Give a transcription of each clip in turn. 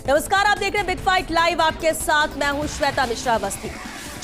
नमस्कार, आप देख रहे हैं बिग फाइट लाइव। आपके साथ मैं हूं श्वेता मिश्रा अवस्थी।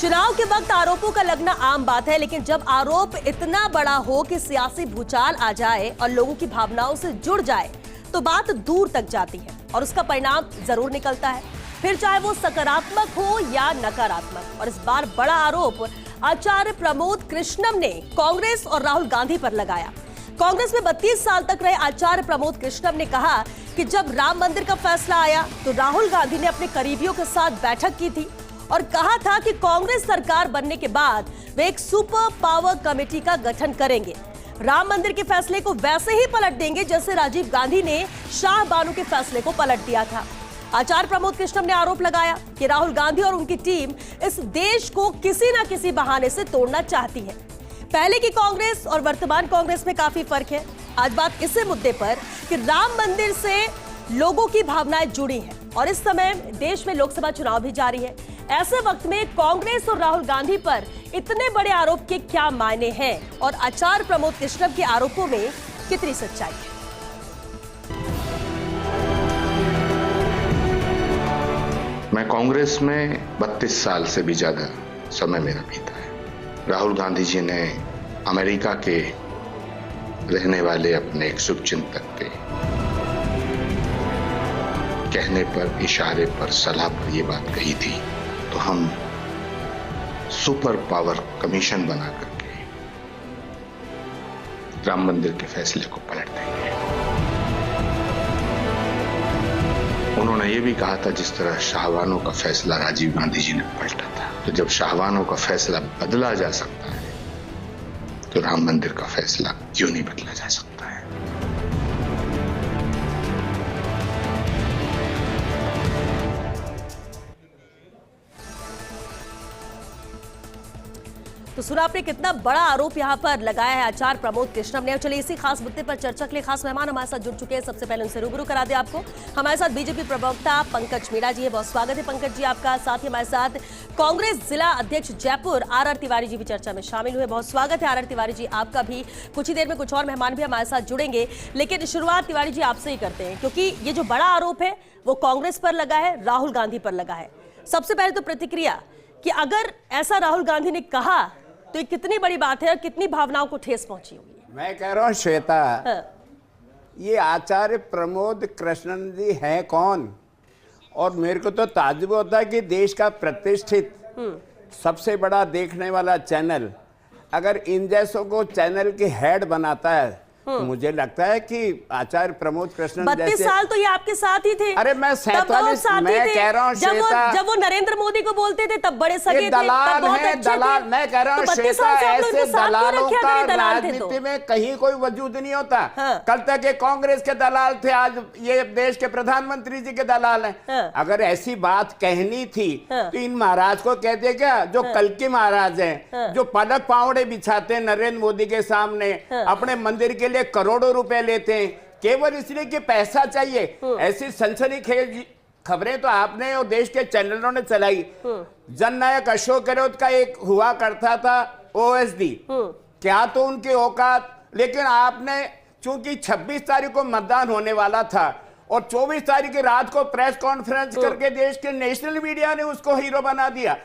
चुनाव के वक्त आरोपों का लगना आम बात है, लेकिन जब आरोप इतना बड़ा हो कि सियासी भूचाल आ जाए और लोगों की भावनाओं से जुड़ जाए तो बात दूर तक जाती है और उसका परिणाम जरूर निकलता है, फिर चाहे वो सकारात्मक हो या नकारात्मक। और इस बार बड़ा आरोप आचार्य प्रमोद कृष्णम ने कांग्रेस और राहुल गांधी पर लगाया। कांग्रेस में 32 साल तक रहे आचार्य प्रमोद कृष्णम ने कहा कि जब राम मंदिर का फैसला आया तो राहुल गांधी ने अपने करीबियों के साथ बैठक की थी और कहा था कि कांग्रेस सरकार बनने के बाद वे एक सुपर पावर कमेटी का गठन करेंगे, राम मंदिर के फैसले को वैसे ही पलट देंगे जैसे राजीव गांधी ने शाह बानो के फैसले को पलट दिया था। आचार्य प्रमोद कृष्णम ने आरोप लगाया कि राहुल गांधी और उनकी टीम इस देश को किसी न किसी बहाने से तोड़ना चाहती है। पहले की कांग्रेस और वर्तमान कांग्रेस में काफी फर्क है। आज बात इसी मुद्दे पर कि राम मंदिर से लोगों की भावनाएं जुड़ी हैं और इस समय देश में लोकसभा चुनाव भी जारी है। ऐसे वक्त में कांग्रेस और राहुल गांधी पर इतने बड़े आरोप के क्या मायने हैं और आचार्य प्रमोद कृष्णम के आरोपों में कितनी सच्चाई है। मैं कांग्रेस में 32 साल से भी ज्यादा समय मेरा बीता है। राहुल गांधी जी ने अमेरिका के रहने वाले अपने एक शुभचिंतक के कहने पर, इशारे पर, सलाह पर यह बात कही थी, तो हम सुपर पावर कमीशन बना करके राम मंदिर के फैसले को पलट देंगे। उन्होंने ये भी कहा था जिस तरह शाहबानो का फैसला राजीव गांधी जी ने पलटा था, तो जब शाहबानो का फैसला बदला जा सकता है तो राम मंदिर का फैसला क्यों नहीं बदला जा सकता है। तो सुना आपने कितना बड़ा आरोप यहां पर लगाया है आचार्य प्रमोद कृष्णम ने। चलिए इसी खास मुद्दे पर चर्चा के लिए खास मेहमान हमारे साथ जुड़ चुके हैं। सबसे पहले उनसे रूबरू करा दे आपको। हमारे साथ बीजेपी प्रवक्ता पंकज मीणा जी है, बहुत स्वागत है पंकज जी आपका। साथ ही हमारे साथ कांग्रेस जिला अध्यक्ष जयपुर आर तिवारी जी भी चर्चा में शामिल हुए, बहुत स्वागत है आर तिवारी जी आपका भी। कुछ ही देर में कुछ और मेहमान भी हमारे साथ जुड़ेंगे, लेकिन शुरुआत तिवारी जी आपसे ही करते हैं क्योंकि ये जो बड़ा आरोप है वो कांग्रेस पर लगा है, राहुल गांधी पर लगा है। सबसे पहले तो प्रतिक्रिया कि अगर ऐसा राहुल गांधी ने कहा तो ये कितनी बड़ी बात है और कितनी भावनाओं को ठेस पहुंची होगी। मैं कह रहा हूँ श्वेता, ये आचार्य प्रमोद कृष्णन जी हैं कौन? और मेरे को तो ताज्जुब होता है कि देश का प्रतिष्ठित सबसे बड़ा देखने वाला चैनल अगर इन जैसों को चैनल के हेड बनाता है तो मुझे लगता है कि आचार्य प्रमोद कृष्णन 32 साल तो ये आपके साथ ही थे। अरे मैं 47 मैं कह रहा हूँ जब वो नरेंद्र मोदी को बोलते थे तब बड़े सगे थे, दलाल तब बहुत है, अच्छे दलाल। थे। मैं कह रहा हूँ तो श्वेता, ऐसे दलालों का राजनीति तो में कहीं कोई वजूद नहीं होता। कल तक ये कांग्रेस के दलाल थे, आज ये देश के प्रधानमंत्री जी के दलाल हैं। अगर ऐसी बात कहनी थी तो इन महाराज को कहते क्या, जो कल के महाराज हैं, जो पलक पावड़े बिछाते हैं नरेंद्र मोदी के सामने, अपने मंदिर के लिए करोड़ों रुपए लेते हैं केवल इसलिए कि पैसा चाहिए। ऐसी सनसनीखेज खबरें तो आपने और देश के चैनलों ने चलाई। जननायक अशोक गहलोत का एक हुआ करता था ओएसडी, क्या तो उनकी औकात, लेकिन आपने चूंकि 26 तारीख को मतदान होने वाला था और 24 तारीख की रात को प्रेस कॉन्फ्रेंस करके देश के नेशनल मीडिया ने उसको हीरो बना दिया।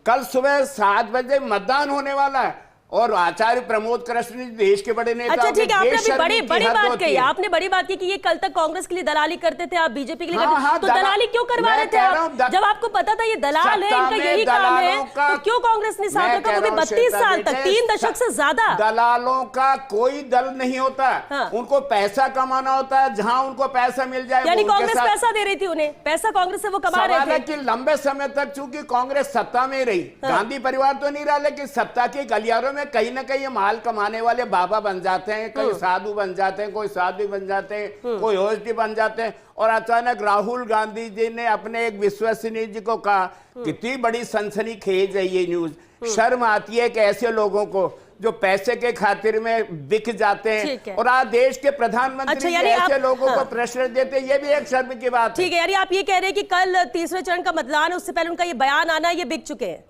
कल सुबह 7 बजे मतदान होने वाला है और आचार्य प्रमोद कृष्ण देश के बड़े नेता। अच्छा ठीक है, आपने बड़ी बात कही, आपने बड़ी बात की कि ये कल तक कांग्रेस के लिए दलाली करते थे, आप बीजेपी के लिए करते थे, तो दलाली क्यों करवा रहे थे आप? जब आपको पता था ये दलाल है, इनका यही काम है, तो क्यों कांग्रेस ने साथ रखा? वो भी 32 साल तक, 3 दशक से ज्यादा। दलालों का कोई दल नहीं होता, उनको पैसा कमाना होता है, जहां उनको पैसा मिल जाए। यानी कांग्रेस पैसा दे रही थी उन्हें, पैसा कांग्रेस से वो कमा रहे थे। लंबे समय तक चूंकि कांग्रेस सत्ता में रही, गांधी परिवार तो नहीं रहा, लेकिन सत्ता के गलियारों में कहीं ना कहीं माल कमाने वाले बाबा बन जाते हैं, कोई साधु बन जाते हैं, कोई साधु बन जाते हैं, कोई ओएसडी बन जाते हैं। और अचानक राहुल गांधी जी ने अपने एक विश्वसनीय जी को कहा, कितनी बड़ी सनसनीखेज है ये न्यूज। शर्म आती है कि ऐसे लोगों को जो पैसे के खातिर में बिक जाते हैं और आज देश के प्रधानमंत्री ऐसे लोगों को प्रेशर देते हैं, ये भी एक शर्म की बात है। ठीक है, यानी आप ये कह रहे हैं कि कल तीसरे चरण का मतदान है, उससे पहले उनका ये बयान आना, ये बिक चुके हैं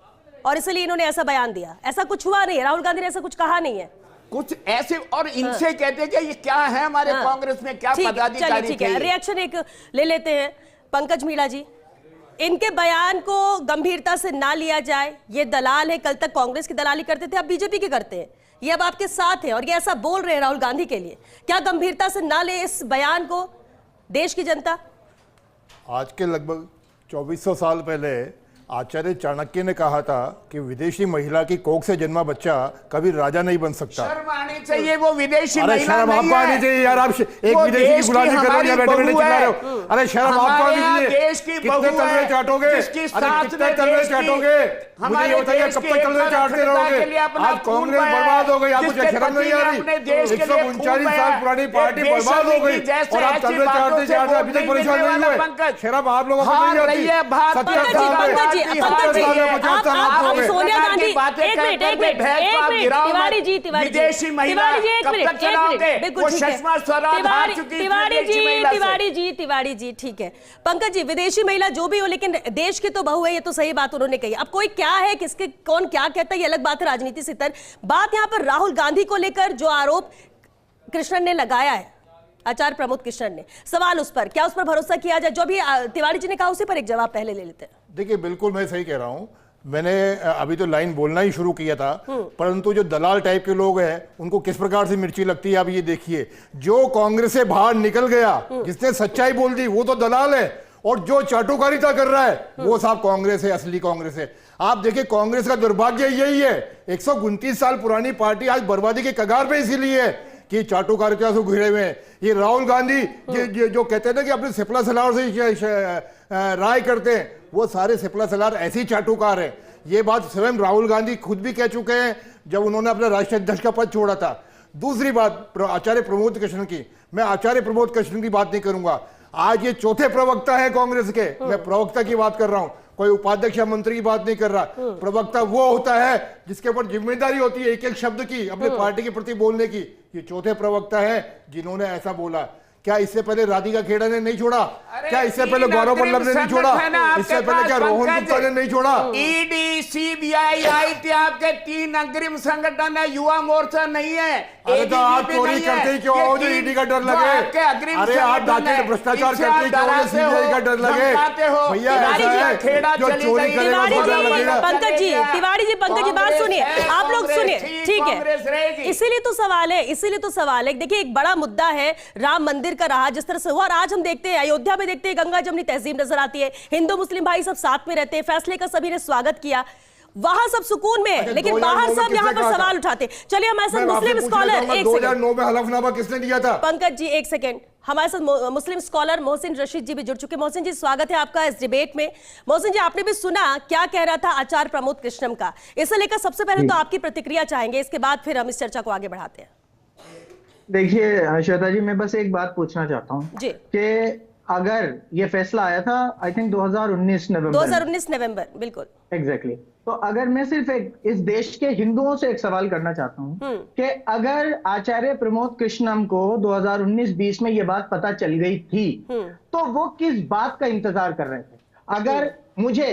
और इसलिए इन्होंने ऐसा बयान दिया। ऐसा कुछ हुआ नहीं है, राहुल गांधी ने ऐसा कुछ कहा नहीं है। कुछ ऐसे और इनसे कहते हैं कि ये क्या है हमारे कांग्रेस में क्या पदाधिकारी थे। रिएक्शन एक ले लेते हैं। पंकज मीणा जी, इनके बयान को गंभीरता से ना लिया जाए, ये दलाल है, कल तक कांग्रेस की दलाली करते थे, अब बीजेपी की करते हैं, ये अब आपके साथ है और ये ऐसा बोल रहे हैं राहुल गांधी के लिए, क्या गंभीरता से ना ले इस बयान को देश की जनता? आज के लगभग 2400 साल पहले आचार्य चाणक्य ने कहा था कि विदेशी महिला की कोख से जन्मा बच्चा कभी राजा नहीं बन सकता। शर्म आनी चाहिए, वो विदेशी अरे महिला शर्म आपको आनी चाहिए यार, आप एक विदेशी की गुलामी कर रहे हो या बैठे बैठे चिल्ला रहे हो। अरे शर्म आपको आनी चाहिए। कितने तलवे चाटोगे, अरे कितने तलवे चाटोगे, मुझे ये बताइए कब तक तलवे चाटते रहोगे? आज कांग्रेस बर्बाद हो गई, आपको शर्म नहीं आ रही? 139 साल पुरानी पार्टी बर्बाद हो गई और आप तलवे चाटते चाटते अभी तक परेशान नहीं हुए। शर्म आप लोगों को नहीं आती? 70 साल सोनिया गांधी, एक मिनट, तिवारी जी, विदेशी महिला कब तक चलाओगे? वो सुषमा स्वराज हार चुकी थी विदेशी महिला से। तिवारी जी ठीक है। पंकज जी, विदेशी महिला जो भी हो लेकिन देश की तो बहू है, ये तो सही बात उन्होंने कही। अब कोई क्या है, किसके कौन क्या कहता है, ये अलग बात है, राजनीति से इतर बात। यहाँ पर राहुल गांधी को लेकर जो आरोप कृष्णन ने लगाया है, आचार्य प्रमोद कृष्णन ने, सवाल उस पर, क्या उस पर भरोसा किया जाए? जो भी तिवारी जी ने कहा उसी पर एक जवाब पहले ले लेते हैं। देखिए बिल्कुल मैं सही कह रहा हूं, मैंने अभी तो लाइन बोलना ही शुरू किया था, परंतु जो दलाल टाइप के लोग हैं उनको किस प्रकार से मिर्ची लगती है आप ये देखिए। जो कांग्रेस से बाहर निकल गया, जिसने सच्चाई बोल दी, वो तो दलाल है, और जो चाटुकारिता कर रहा है वो साहब कांग्रेस है, असली कांग्रेस है। आप देखिए कांग्रेस का दुर्भाग्य यही है, 129 साल पुरानी पार्टी आज बर्बादी के कगार पे इसीलिए है कि चाटुकारिता से घिरे हुए हैं। ये राहुल गांधी जो कहते हैं ना कि अपने सिपला सलार से राय करते हैं, वो सारे सिपला सलार ऐसे ही चाटुकार हैं। ये बात स्वयं राहुल गांधी खुद भी कह चुके हैं जब उन्होंने अपना राष्ट्रीय अध्यक्ष का पद छोड़ा था। दूसरी बात आचार्य प्रमोद कृष्ण की, मैं आचार्य प्रमोद कृष्ण की बात नहीं करूंगा। आज ये चौथे प्रवक्ता है कांग्रेस के, मैं प्रवक्ता की बात कर रहा हूं, कोई उपाध्यक्ष या मंत्री की बात नहीं कर रहा। प्रवक्ता वो होता है जिसके ऊपर जिम्मेदारी होती है एक एक शब्द की अपने पार्टी के प्रति बोलने की। ये चौथे प्रवक्ता है जिन्होंने ऐसा बोला। क्या इससे पहले राधिका खेड़ा ने नहीं छोड़ा? क्या इससे पहले गौरव वल्लभ ने नहीं छोड़ा? इससे पहले क्या रोहन गुप्ता ने नहीं छोड़ा? ईडी सीबीआई आई थी, आपके 3 अग्रिम संगठन है, युवा मोर्चा नहीं है। अरे तो आप चोरी करते ही क्यों हो जो ईडी का डर लगे? अरे आप डाके भ्रष्टाचार करते ही क्यों हो सीबीआई का डर लगे? भैया जो चोरी करेगा। पंकज जी बात सुनिए, आप लोग सुनिए, ठीक है। इसीलिए तो सवाल है। देखिए एक बड़ा मुद्दा है राम मंदिर का रहा जिस तरह से हुआ, और आज हम देखते हैं अयोध्या में देखते हैं गंगा जमनी तहजीब नजर आती है, हिंदू मुस्लिम भाई सब साथ में रहते हैं, फैसले का सभी ने स्वागत किया, वहां सब सुकून में है, लेकिन बाहर सब यहाँ पर सवाल उठाते। चलिए हमारे साथ मुस्लिम स्कॉलर, 2009 में हलफनामा किसने दिया था? पंकज जी एक सेकेंड, हमारे साथ मुस्लिम स्कॉलर मोहसिन रशीद जी भी जुड़ चुके। मोहसिन जी स्वागत है आपका इस डिबेट में। मोहसिन जी आपने भी सुना क्या कह रहा था आचार्य प्रमोद कृष्णन का, इसे लेकर सबसे पहले तो आपकी प्रतिक्रिया चाहेंगे, इसके बाद फिर हम इस चर्चा को आगे बढ़ाते हैं। देखिए श्वेता जी, मैं बस एक बात पूछना चाहता हूँ कि अगर ये फैसला आया था आई थिंक 2019 नवंबर, बिल्कुल एग्जैक्टली। तो अगर मैं सिर्फ इस देश के हिंदुओं से एक सवाल करना चाहता हूँ कि अगर आचार्य प्रमोद कृष्णम को 2019-20 में ये बात पता चल गई थी तो वो किस बात का इंतजार कर रहे थे? अगर मुझे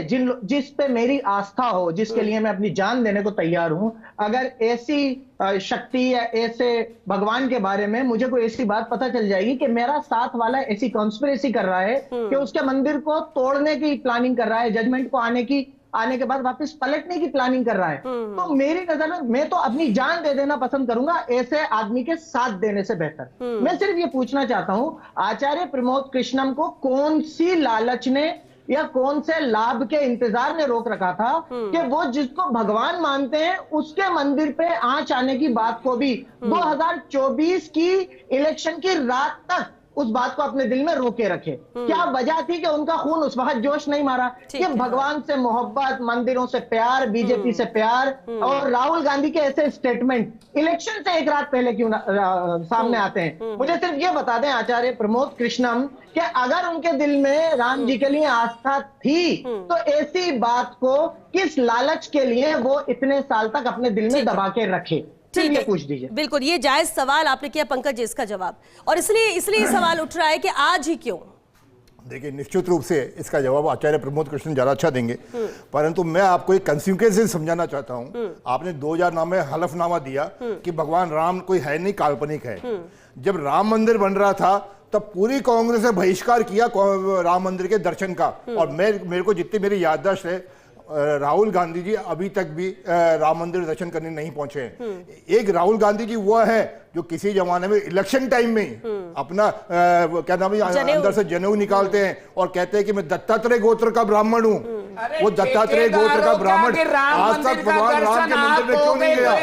जिस पे मेरी आस्था हो, जिसके लिए मैं अपनी जान देने को तैयार हूं, अगर ऐसी शक्ति या ऐसे भगवान के बारे में मुझे कोई ऐसी बात पता चल जाएगी कि मेरा साथ वाला ऐसी कॉन्स्पिरेसी कर रहा है कि उसके मंदिर को तोड़ने की प्लानिंग कर रहा है, जजमेंट को आने के बाद वापस पलटने की प्लानिंग कर रहा है, तो मेरी नजर में मैं तो अपनी जान दे देना पसंद करूंगा ऐसे आदमी के साथ देने से बेहतर। मैं सिर्फ ये पूछना चाहता हूं आचार्य प्रमोद कृष्णम को कौन सी लालच ने या कौन से लाभ के इंतजार ने रोक रखा था कि वो जिसको भगवान मानते हैं उसके मंदिर पे आंच आने की बात को भी 2024 की इलेक्शन की रात तक उस बात को अपने दिल में रोके रखे? क्या वजह थी कि उनका खून उस वक्त जोश नहीं मारा? कि भगवान से मोहब्बत, मंदिरों से प्यार, बीजेपी से प्यार और राहुल गांधी के ऐसे स्टेटमेंट इलेक्शन से एक रात पहले क्यों सामने आते हैं? मुझे सिर्फ ये बता दें आचार्य प्रमोद कृष्णम कि अगर उनके दिल में राम जी के लिए आस्था थी तो ऐसी बात को किस लालच के लिए वो इतने साल तक अपने दिल में दबा के रखे? ठीक है, पूछ दीजिए। बिल्कुल, ये जायज सवाल आपने किया पंकज जी, इसका जवाब, और इसलिए सवाल उठ रहा है कि आज ही क्यों? देखिए निश्चित रूप से इसका जवाब आचार्य प्रमोद कृष्णन ज्यादा अच्छा देंगे, परंतु मैं आपको एक कंसिक्वेंस समझाना चाहता हूं। आपने 2009 में हलफनामा दिया कि भगवान राम कोई है नहीं, काल्पनिक है। जब राम मंदिर बन रहा था तब पूरी कांग्रेस ने बहिष्कार किया राम मंदिर के दर्शन का। और मेरे को जितनी मेरी याददाश्त है, राहुल गांधी जी अभी तक भी राम मंदिर दर्शन करने नहीं पहुंचे हैं। एक राहुल गांधी जी वो है जो किसी जमाने में इलेक्शन टाइम में अपना क्या नाम है, अंदर से जनेऊ निकालते हैं और कहते हैं कि मैं दत्तात्रेय गोत्र का ब्राह्मण हूं। वो दत्तात्रेय गोत्र का ब्राह्मण आज तक भगवान राम के मंदिर में क्यों नहीं गया?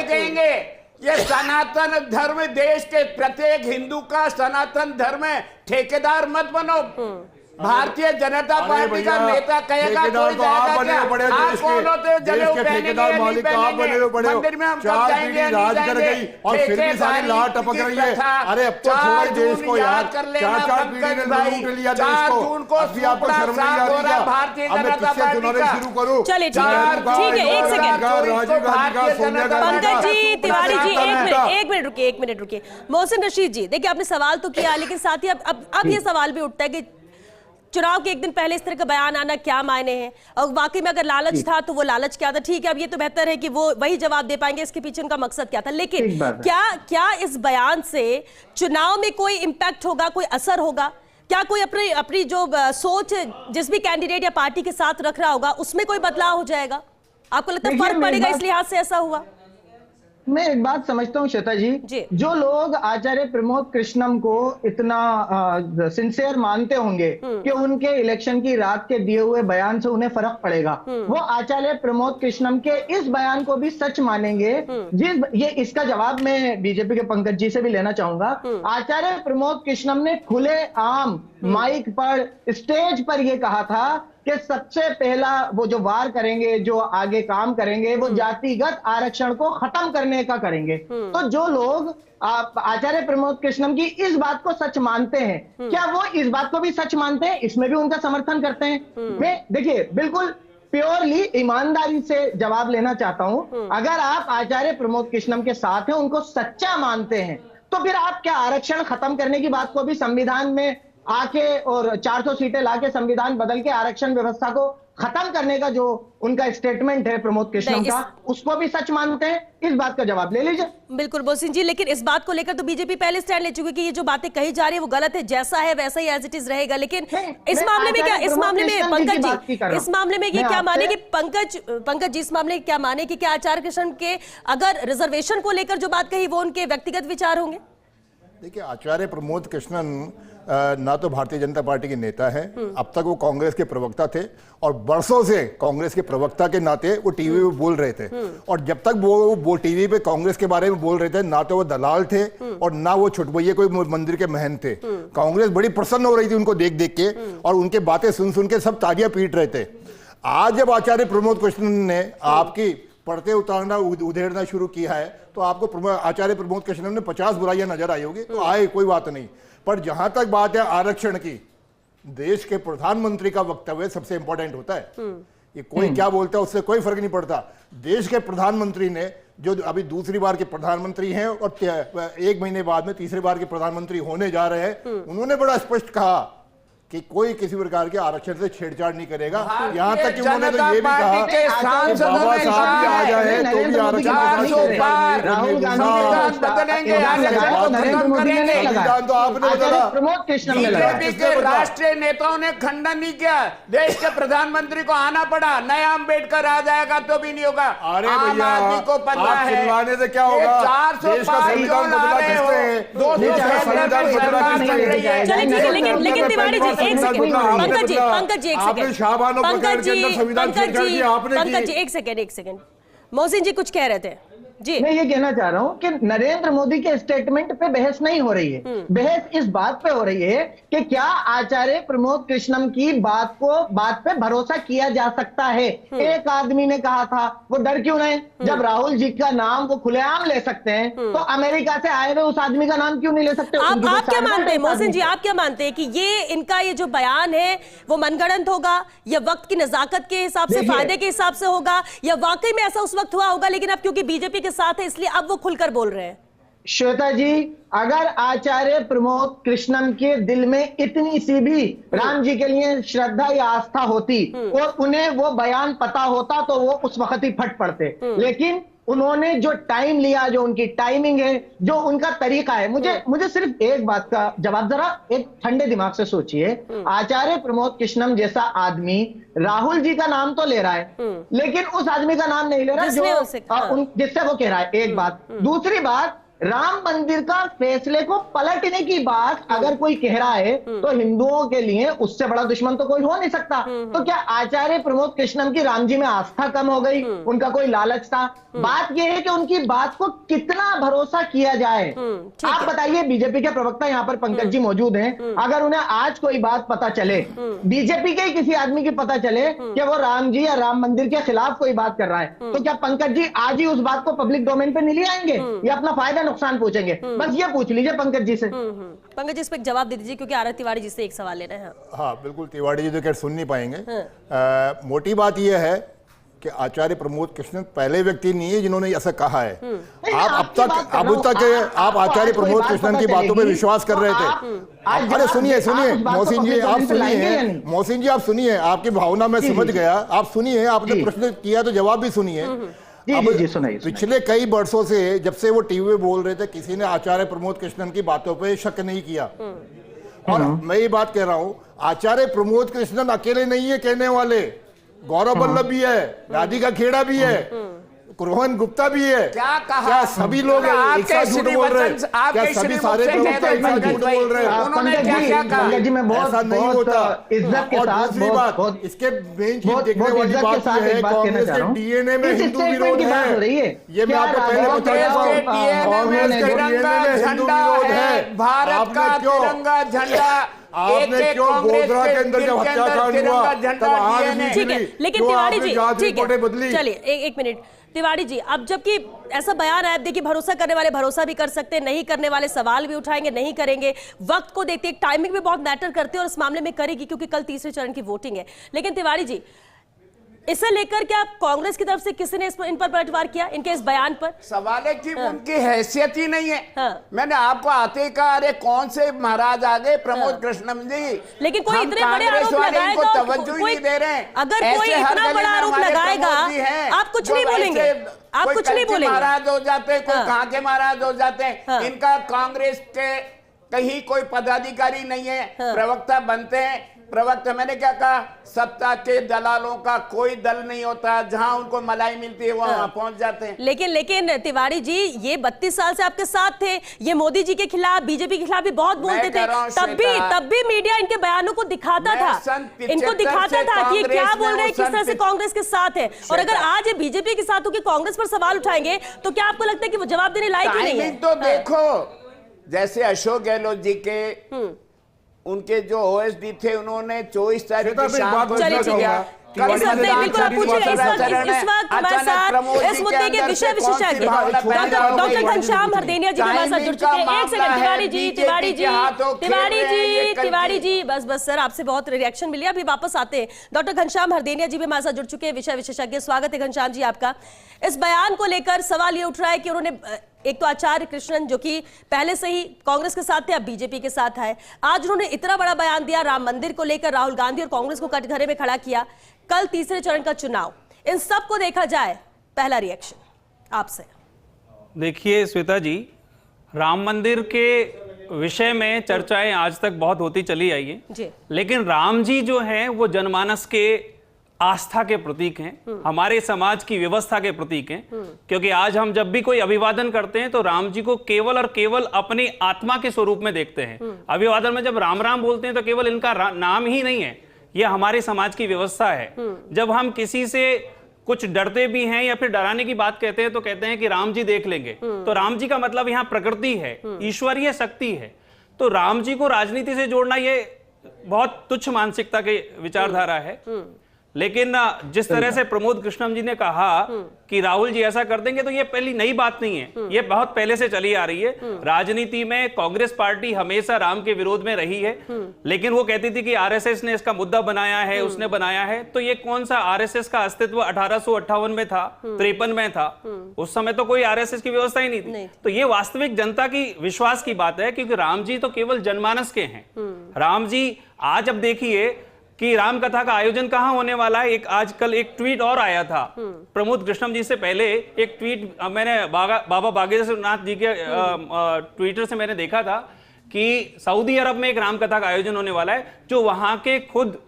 ये सनातन धर्म, देश के प्रत्येक हिंदू का सनातन धर्म है। ठेकेदार मत बनो। भारतीय जनता पार्टी का नेता कहेगा कोई जाएगा क्या? आप कौन होते हो? जनेऊ पहनेंगे या नहीं पहनेंगे? मंदिर में हम कब जाएंगे या नहीं जाएंगे? और फिर भी सारी लाट टपक रही है। अरे अब तो छोड़ देश को यार, 4 पीढ़ी ने लूट लिया देश को। अभी आपको शर्म नहीं आ रही क्या? भारतीय अब मैं जनता किससे चुनाव पार्टी शुरू करूं? चलिए ठीक है, एक सेकंड। राजीव गांधी का, सोनिया गांधी का, पंकज जी, तिवारी जी, एक मिनट रुकिए। मोहसिन रशीद जी, देखिए आपने सवाल तो किया, लेकिन साथ ही अब ये सवाल भी उठता है कि चुनाव के एक दिन पहले इस तरह का बयान आना क्या मायने हैं, और वाकई में अगर लालच था तो वो लालच क्या था? ठीक है, अब ये तो बेहतर है कि वो वही जवाब दे पाएंगे इसके पीछे उनका मकसद क्या था, लेकिन क्या इस बयान से चुनाव में कोई इंपैक्ट होगा, कोई असर होगा? क्या कोई अपनी जो सोच जिस भी कैंडिडेट या पार्टी के साथ रख रहा होगा उसमें कोई बदलाव हो जाएगा? आपको लगता है फर्क पड़ेगा इस लिहाज से ऐसा हुआ? मैं एक बात समझता हूँ श्वेता जी, जो लोग आचार्य प्रमोद कृष्णम को इतना सिंसियर मानते होंगे कि उनके इलेक्शन की रात के दिए हुए बयान से उन्हें फर्क पड़ेगा, वो आचार्य प्रमोद कृष्णम के इस बयान को भी सच मानेंगे। ये इसका जवाब मैं बीजेपी के पंकज जी से भी लेना चाहूंगा। आचार्य प्रमोद कृष्णम ने खुले आम माइक पर, स्टेज पर यह कहा था कि सबसे पहला वो जो वार करेंगे, जो आगे काम करेंगे, वो जातिगत आरक्षण को खत्म करने का करेंगे। तो जो लोग आचार्य प्रमोद कृष्णम की इस बात को सच मानते हैं, क्या वो इस बात को भी सच मानते हैं? इसमें भी उनका समर्थन करते हैं? मैं देखिए बिल्कुल प्योरली ईमानदारी से जवाब लेना चाहता हूं। अगर आप आचार्य प्रमोद कृष्णम के साथ हैं, उनको सच्चा मानते हैं, तो फिर आप क्या आरक्षण खत्म करने की बात को भी संविधान में आके और 400 सीटें लाके संविधान बदल के आरक्षण व्यवस्था को खत्म करने का जो उनका स्टेटमेंट है प्रमोद कृष्णम का, उसको भी सच मानते हैं? इस बात का जवाब ले लीजिए। बिल्कुल मोहसिन जी, लेकिन इस बात को लेकर तो बीजेपी पहले स्टैंड ले चुकी है कि ये जो बातें कही जा रही है वो गलत है, जैसा है वैसा ही एज इट इज रहेगा। लेकिन इस मामले में क्या, इस मामले में पंकज जी, इस मामले में ये क्या माने कि पंकज जी, इस मामले में क्या माने कि क्या आचार्य कृष्ण के अगर रिजर्वेशन को लेकर जो बात कही वो उनके व्यक्तिगत विचार होंगे? देखिए, आचार्य प्रमोद कृष्णन ना तो भारतीय जनता पार्टी के नेता है, अब तक वो कांग्रेस के प्रवक्ता थे और बरसों से कांग्रेस के प्रवक्ता के नाते वो टीवी पे बोल रहे थे। और जब तक वो टीवी पे कांग्रेस के बारे में बोल रहे थे, ना तो वो दलाल थे और ना वो छुटभैया कोई मंदिर के महंत थे। कांग्रेस बड़ी प्रसन्न हो रही थी उनको देख देख के, और उनके बातें सुन सुन के सब तालियां पीट रहे थे। आज जब आचार्य प्रमोद कृष्णन ने आपकी पढ़ते उतारना उधेड़ना शुरू किया है, तो आपको आचार्य प्रमोद कृष्णन ने 50 बुराइयां नजर आई होगी, तो आए, कोई बात नहीं। पर जहां तक बात है आरक्षण की, देश के प्रधानमंत्री का वक्तव्य सबसे इंपॉर्टेंट होता है। ये कोई क्या बोलता है उससे कोई फर्क नहीं पड़ता। देश के प्रधानमंत्री ने, जो अभी दूसरी बार के प्रधानमंत्री हैं और 1 महीने बाद में तीसरी बार के प्रधानमंत्री होने जा रहे हैं, उन्होंने बड़ा स्पष्ट कहा कि कोई किसी प्रकार के आरक्षण से छेड़छाड़ नहीं करेगा। यहाँ तक कि उन्होंने तो ये भी कहा कि बाबा साहब भी आ जाए तो भी आरक्षण तो आपने बताया। राष्ट्रीय नेताओं ने खंडन नहीं किया, देश के प्रधानमंत्री को आना पड़ा। नया अम्बेडकर आ जाएगा तो भी नहीं होगा। अरे भैया, को पता है चिल्लाने से क्या होगा? 405 लेकिन तिवारी जी एक सेकंड, पंकज जी एक सेकंड, मोहसिन जी कुछ कह रहे थे जी। मैं ये कहना चाह रहा हूं कि नरेंद्र मोदी के स्टेटमेंट पे बहस नहीं हो रही है, बहस इस बात पे हो रही है कि क्या आचार्य प्रमोद कृष्णम की बात पे भरोसा किया जा सकता है। एक आदमी ने कहा था, वो डर क्यों रहे? जब राहुल जी का नाम वो खुलेआम ले सकते हैं, तो अमेरिका से आए हुए उस आदमी का नाम क्यों नहीं ले सकते? आप क्या मानते हैं मोहसिन जी, आप क्या मानते हैं कि ये इनका ये जो बयान है वो मनगढ़ंत होगा, या वक्त की नजाकत के हिसाब से, फायदे के हिसाब से होगा, या वाकई में ऐसा उस वक्त हुआ होगा लेकिन अब क्योंकि बीजेपी के साथ है इसलिए अब वो खुलकर बोल रहे हैं? श्वेता जी, अगर आचार्य प्रमोद कृष्णन के दिल में इतनी सी भी राम जी के लिए श्रद्धा या आस्था होती और उन्हें वो बयान पता होता, तो वो उस वक्त ही फट पड़ते। लेकिन उन्होंने जो टाइम लिया, जो उनकी टाइमिंग है, जो उनका तरीका है, मुझे सिर्फ एक बात का जवाब, जरा एक ठंडे दिमाग से सोचिए। आचार्य प्रमोद कृष्णम जैसा आदमी राहुल जी का नाम तो ले रहा है, लेकिन उस आदमी का नाम नहीं ले रहा जिससे वो कह रहा है। एक बात। दूसरी बात, राम मंदिर का फैसले को पलटने की बात अगर कोई कह रहा है तो हिंदुओं के लिए उससे बड़ा दुश्मन तो कोई हो नहीं सकता। तो क्या आचार्य प्रमोद कृष्णम की राम जी में आस्था कम हो गई? उनका कोई लालच था? बात यह है कि उनकी बात को कितना भरोसा किया जाए। आप बताइए, बीजेपी के प्रवक्ता यहाँ पर पंकज जी मौजूद हैं, अगर उन्हें आज कोई बात पता चले, बीजेपी के किसी आदमी की पता चले कि वो राम जी या राम मंदिर के खिलाफ कोई बात कर रहा है, तो क्या पंकज जी आज ही उस बात को पब्लिक डोमेन पे नहीं ले आएंगे या अपना फायदा नुकसान पूछेंगे? बस ये पूछ लीजिए पंकज जी से। पंकज जी इस पर जवाब दे दीजिए, क्योंकि आरती तिवारी जी से एक सवाल ले रहे हैं। हाँ बिल्कुल, तिवारी जी तो खैर सुन नहीं पाएंगे। मोटी बात यह है कि आचार्य प्रमोद कृष्णन पहले व्यक्ति नहीं है जिन्होंने ऐसा कहा है। आप अब तक आप आचार्य प्रमोद कृष्णन की बातों में विश्वास कर रहे थे। अरे सुनिए मोहसिन जी, आप सुनिए। मोहसिन जी आप सुनिए, आपकी भावना में समझ गया। आप सुनिए, आपने प्रश्न किया तो जवाब भी सुनिए। पिछले कई वर्षों से जब से वो टीवी में बोल रहे थे, किसी ने आचार्य प्रमोद कृष्णन की बातों पे शक नहीं किया। और मैं ये बात कह रहा हूं, आचार्य प्रमोद कृष्णन अकेले नहीं है कहने वाले। गौरव वल्लभ भी है, राधिका खेड़ा भी है, रोहन गुप्ता भी है। क्या सभी लोग एक साथ झूठ बोल रहे हैं? क्या सभी सारे प्रवक्ता एक साथ झूठ बोल रहे हैं? उन्होंने क्या कहा? ऐसा नहीं होता। और दूसरी बात, इसके मेन चीज देखने वाली बात यह है, कांग्रेस के डीएनए में हिंदू विरोध है। ये मैं आपको पहले बता चुका हूं। कांग्रेस के डीएनए में हिंदू विरोध है। भारत का तिरंगा झंडा, आपने क्यों गोधरा के अंदर जब हत्याकांड हुआ तब आज ठीक है, लेकिन तिवारी जी ठीक है, चलिए एक मिनट तिवारी जी, अब जबकि ऐसा बयान है, देखिए भरोसा करने वाले भरोसा भी कर सकते हैं, नहीं करने वाले सवाल भी उठाएंगे, नहीं करेंगे। वक्त को देखते टाइमिंग भी बहुत मैटर करते हैं और इस मामले में करेगी, क्योंकि कल तीसरे चरण की वोटिंग है। लेकिन तिवारी जी, इसे लेकर क्या कांग्रेस की तरफ से किसी ने इन पर पलटवार किया, इनके इस बयान पर? सवाल है कि उनकी हैसियत ही नहीं है। मैंने आपको आते कहा, अरे कौन से महाराज आ गए प्रमोद कृष्णम जी, लेकिन कोई इतने बड़े आरोप लगाएगा, तवज्जो ही नहीं दे रहे हैं। अगर कोई इतना बड़ा आरोप लगाएगा, आप कुछ नहीं बोलेंगे, आप कुछ नहीं बोलेंगे। महाराज हो जाते हैं, कोई कहां के महाराज हो जाते हैं। इनका कांग्रेस के कहीं कोई पदाधिकारी नहीं है, प्रवक्ता बनते हैं। प्रवक्ता, मैंने क्या कहा, सत्ता के दलालों का कोई दल नहीं होता, जहां उनको मलाई मिलती है वहां पहुंच जाते हैं। लेकिन तिवारी जी, ये 32 साल से आपके साथ थे, ये मोदी जी के खिलाफ, बीजेपी के खिलाफ भी बहुत बोलते थे, तब भी मीडिया इनके बयानों को दिखाता था, इनको दिखाता था कि ये क्या बोल रहे हैं, किस तरह से कांग्रेस के साथ है। और अगर आज ये बीजेपी के साथ हो कि कांग्रेस पर सवाल उठाएंगे, तो क्या आपको लगता है कि वो जवाब देने लायक ही नहीं है? तो देखो, जैसे अशोक गहलोत जी के उनके जो ओएसडी थे, उन्होंने 24 तारीख को शाम को बिल्कुल आप पूछिएगा। इस वक्त हमारे साथ इस मुद्दे के विषय विशेषज्ञ डॉक्टर घनश्याम हरदेनिया जी हमारे साथ जुड़ चुके हैं। एक सेकंड तिवारी जी, बस सर, आपसे बहुत रिएक्शन मिली, अभी वापस आते हैं। डॉक्टर घनश्याम हरदेनिया जी भी हमारे साथ जुड़ चुके हैं, विषय विशेषज्ञ। स्वागत है घनश्याम जी आपका। इस बयान को लेकर सवाल ये उठ रहा है कि उन्होंने, एक तो आचार्य कृष्णन जो कि पहले से ही कांग्रेस के साथ थे, अब बीजेपी के साथ है, आज उन्होंने इतना बड़ा बयान दिया राम मंदिर को लेकर, राहुल गांधी और कांग्रेस को कटघरे में खड़ा किया, कल तीसरे चरण का चुनाव, इन सब को देखा जाए, पहला रिएक्शन आपसे। देखिए श्वेता जी, राम मंदिर के विषय में चर्चाएं आज तक बहुत होती चली आई है, लेकिन राम जी जो हैं वो जनमानस के आस्था के प्रतीक हैं, हमारे समाज की व्यवस्था के प्रतीक हैं। क्योंकि आज हम जब भी कोई अभिवादन करते हैं तो राम जी को केवल और केवल अपनी आत्मा के स्वरूप में देखते हैं। अभिवादन में जब राम राम बोलते हैं तो केवल इनका नाम ही नहीं है, यह हमारे समाज की व्यवस्था है। जब हम किसी से कुछ डरते भी हैं या फिर डराने की बात कहते हैं तो कहते हैं कि राम जी देख लेंगे, तो राम जी का मतलब यहाँ प्रकृति है, ईश्वरीय शक्ति है। तो राम जी को राजनीति से जोड़ना ये बहुत तुच्छ मानसिकता की विचारधारा है। लेकिन जिस तरह से प्रमोद कृष्णम जी ने कहा कि राहुल जी ऐसा कर देंगे, तो ये पहली नई बात नहीं है, ये बहुत पहले से चली आ रही है। राजनीति में कांग्रेस पार्टी हमेशा राम के विरोध में रही है, लेकिन वो कहती थी कि आरएसएस ने इसका मुद्दा बनाया है, उसने बनाया है। तो ये कौन सा आरएसएस का अस्तित्व 1858 में था, 53 में था, उस समय तो कोई आरएसएस की व्यवस्था ही नहीं थी। तो ये वास्तविक जनता की विश्वास की बात है, क्योंकि राम जी तो केवल जनमानस के हैं। राम जी आज अब देखिए, कि राम कथा का आयोजन कहाँ होने वाला है। एक आजकल एक ट्वीट और आया था प्रमोद कृष्णम जी से पहले, एक ट्वीट मैंने बाबा बागेश्वर नाथ जी के ट्विटर से मैंने देखा था कि सऊदी अरब में एक राम कथा का आयोजन होने वाला है, जो वहां के खुद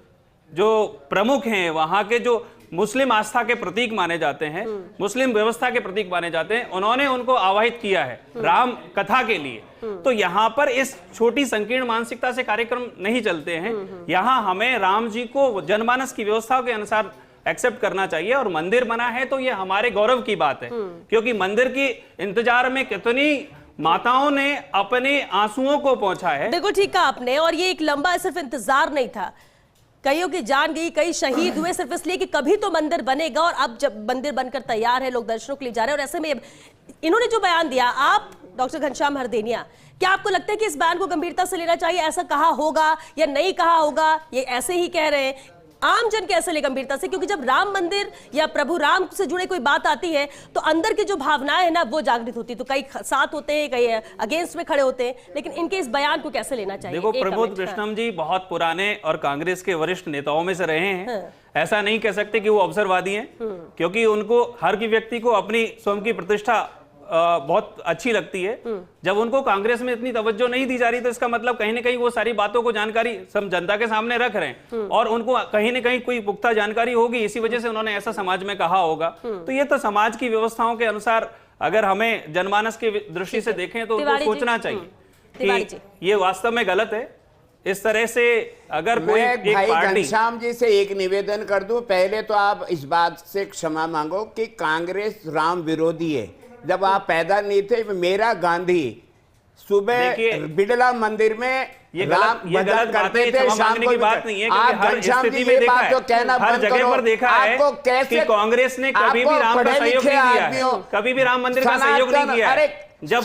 जो प्रमुख हैं, वहां के जो मुस्लिम आस्था के प्रतीक माने जाते हैं, मुस्लिम व्यवस्था के प्रतीक माने जाते हैं, उन्होंने उनको आवाहित किया है राम कथा के लिए। तो यहाँ पर इस छोटी संकीर्ण मानसिकता से कार्यक्रम नहीं चलते हैं। यहाँ हमें राम जी को जनमानस की व्यवस्था के अनुसार एक्सेप्ट करना चाहिए, और मंदिर बना है तो ये हमारे गौरव की बात है, क्योंकि मंदिर की इंतजार में कितनी माताओं ने अपने आंसुओं को पहुंचा है। बिल्कुल ठीक कहा आपने, और ये एक लंबा सिर्फ इंतजार नहीं था, कईयों की जान गई, कई शहीद हुए सिर्फ इसलिए कि कभी तो मंदिर बनेगा, और अब जब मंदिर बनकर तैयार है, लोग दर्शनों के लिए जा रहे हैं। और ऐसे में इन्होंने जो बयान दिया, आप डॉक्टर घनश्याम हरदेनिया, क्या आपको लगता है कि इस बयान को गंभीरता से लेना चाहिए? ऐसा कहा होगा या नहीं कहा होगा, ये ऐसे ही कह रहे हैं? आम जन कैसे ले गंभीरता से? क्योंकि जब राम मंदिर या प्रभु राम से जुड़े कोई बात आती है तो अंदर की जो भावनाएं है ना, वो जागृत होती है। तो कई साथ होते हैं, कई अगेंस्ट में खड़े होते हैं, लेकिन इनके इस बयान को कैसे लेना चाहिए? देखो, प्रमोद कृष्णम जी बहुत पुराने और कांग्रेस के वरिष्ठ नेताओं में से रहे हैं। ऐसा नहीं कह सकते कि वो अवसरवादी हैं, क्योंकि उनको हर की व्यक्ति को अपनी स्वयं की प्रतिष्ठा बहुत अच्छी लगती है। जब उनको कांग्रेस में इतनी तवज्जो नहीं दी जा रही, तो इसका मतलब कहीं ना कहीं वो सारी बातों को जानकारी सब जनता के सामने रख रहे हैं, और उनको कहीं ना कहीं कोई पुख्ता जानकारी होगी, इसी वजह से उन्होंने ऐसा समाज में कहा होगा। तो ये तो समाज की व्यवस्थाओं के अनुसार अगर हमें जनमानस की दृष्टि से देखें तो उनको सोचना चाहिए कि ये वास्तव में गलत है। इस तरह से अगर कोई एक भाई पार्टी, घनश्याम जी से एक निवेदन कर दूं, पहले तो आप इस बात से क्षमा मांगो कि कांग्रेस राम विरोधी है। जब आप पैदा नहीं थे, मेरा गांधी सुबह बिड़ला मंदिर में ये गलत करते थे, शाम को बात नहीं है। आप घनश्याम जी ये बात तो कहना हर जगह पर देखा है आपको कैसे कि कांग्रेस ने कभी भी राम का सहयोग नहीं किया है, कभी भी राम मंदिर का सहयोग नहीं किया है। जब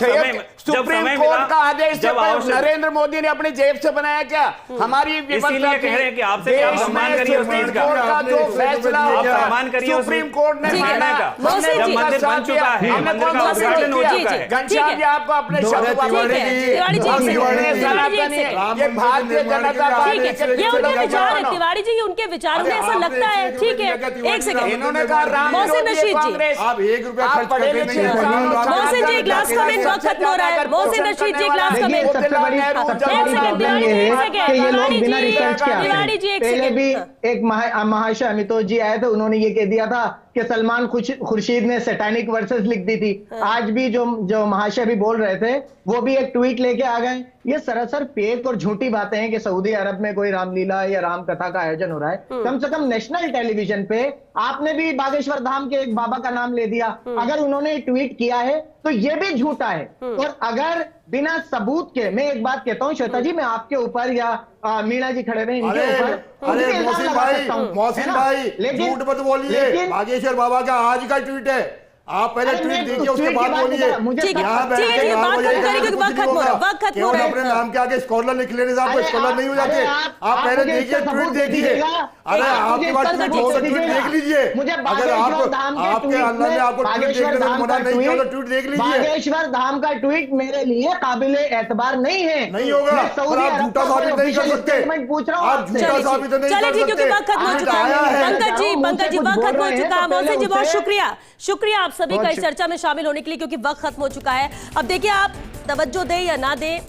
सुप्रीम कोर्ट का आदेश जब नरेंद्र मोदी ने अपनी जेब से बनाया क्या? हमारी इसीलिए कह रहे हैं कि आपसे आप सम्मान करिए उस चीज का, जो फैसला आप सम्मान करिए सुप्रीम कोर्ट ने माना का। जब मंदिर बन चुका है, मंदिर का उद्घाटन हो चुका है। घनश्याम जी आपको अपने शब्द ये भारतीय जनता पार्टी ये उनके विचार है तिवारी जी, उनके विचारों में ऐसा लगता है। ठीक है, एक सेकंड, इन्होंने कहा राम मोहसिन रशीद जी, आप 1 रुपया खर्च करते नहीं हैं। मोहसिन जी ग्लास का वक्त खत्म हो रहा है। मोहसिन रशीद जी ग्लास का सबसे बड़ी ये लोग बिना रिसर्च के पहले भी एक महाशय अमितोष जी आए थे, उन्होंने ये कह दिया था कि सलमान खुर्शीद ने सैटानिक वर्सेस लिख दी थी। आज भी जो महाशय भी बोल रहे थे, वो भी एक ट्वीट लेके आ गए। ये सरासर फेक और झूठी बातें हैं कि सऊदी अरब में कोई रामलीला या राम कथा का आयोजन हो रहा है। कम से कम नेशनल टेलीविजन पे आपने भी बागेश्वर धाम के एक बाबा का नाम ले दिया। अगर उन्होंने ट्वीट किया है तो ये भी झूठा है। और अगर बिना सबूत के, मैं एक बात कहता हूँ श्वेता जी, मैं आपके ऊपर या मीणा जी खड़े रहे इनके ऊपर, अरे मोहसिन भाई झूठ मत बोलिए। बागेश्वर बाबा का आज का ट्वीट है, आप पहले ट्वीट देखिए उसके बाद बोलिए। अपने नाम के आगे स्कॉलर लिख लेने से आपको स्कॉलर नहीं हो जाते। आप पहले देखिए, ट्वीट देखिए। अरे आपके पास ट्वीट देख लीजिए। अगर आपके अंदर में आपको ट्वीट देखने से मना नहीं किया तो ट्वीट देख लीजिए। बागेश्वर धाम का ट्वीट मेरे लिए काबिले एतबार नहीं है। नहीं होगा, आप झूठा साबित नहीं कर सकते। पूछ रहा हूँ, आप झूठा साबित नहीं कर सकते। क्योंकि वक्त खत्म हो चुका है। पंकज जी वक्त खत्म हो चुका है। मोहसिन जी बहुत शुक्रिया आप सभी का इस चर्चा में शामिल होने के लिए, क्योंकि वक्त खत्म हो चुका है। अब देखिए, आप तवज्जो दें या ना दें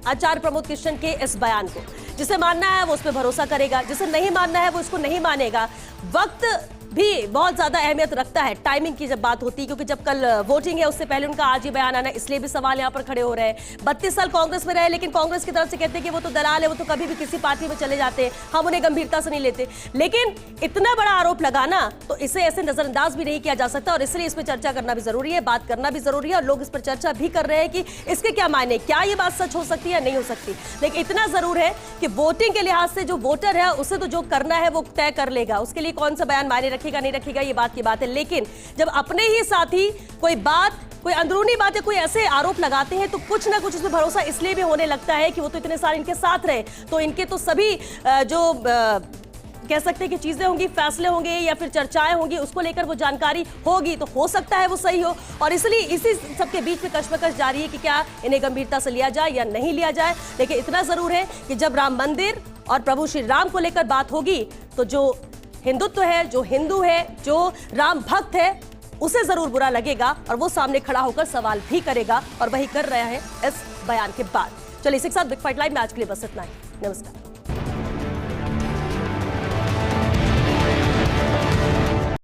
आचार्य प्रमोद कृष्ण के इस बयान को, जिसे मानना है वो उस पर भरोसा करेगा, जिसे नहीं मानना है वो इसको नहीं मानेगा। वक्त भी बहुत ज्यादा अहमियत रखता है, टाइमिंग की जब बात होती है, क्योंकि जब कल वोटिंग है उससे पहले उनका आज ही बयान आना, इसलिए भी सवाल यहाँ पर खड़े हो रहे हैं। 32 साल कांग्रेस में रहे, लेकिन कांग्रेस की तरफ से कहते हैं कि वो तो दलाल है, वो तो कभी भी किसी पार्टी में चले जाते हैं, हम उन्हें गंभीरता से नहीं लेते। लेकिन इतना बड़ा आरोप लगाना, तो इसे ऐसे नजरअंदाज भी नहीं किया जा सकता, और इसलिए इस पर चर्चा करना भी जरूरी है, बात करना भी जरूरी है, और लोग इस पर चर्चा भी कर रहे हैं कि इसके क्या मायने, क्या ये बात सच हो सकती है या नहीं हो सकती। लेकिन इतना जरूर है कि वोटिंग के लिहाज से जो वोटर है उसे तो जो करना है वो तय कर लेगा, उसके लिए कौन सा बयान मायने रखेगा नहीं रखेगा ये बात की बात है। लेकिन जब अपने ही साथी कोई अंदरूनी बातें, कोई ऐसे आरोप लगाते हैं, तो कुछ ना कुछ उसमें भरोसा इसलिए भी होने लगता है कि वो तो इतने साल इनके साथ रहे, तो इनके तो सभी जो कह सकते हैं कि चीजें होंगी, फैसले होंगे या फिर चर्चाएं होंगी, उसको लेकर वो जानकारी होगी, तो हो सकता है वो सही हो। और इसलिए इसी सबके बीच में कश्मकश जारी है कि क्या इन्हें गंभीरता से लिया जाए या नहीं लिया जाए। लेकिन इतना जरूर है कि जब राम मंदिर और प्रभु श्री राम को लेकर बात होगी तो जो हिंदुत्व है, जो हिंदू है, जो राम भक्त है, उसे जरूर बुरा लगेगा और वो सामने खड़ा होकर सवाल भी करेगा और वही कर रहा है इस बयान के बाद। चलिए इसी के साथ बिग फाइट लाइव में आज के लिए बस इतना ही। नमस्कार।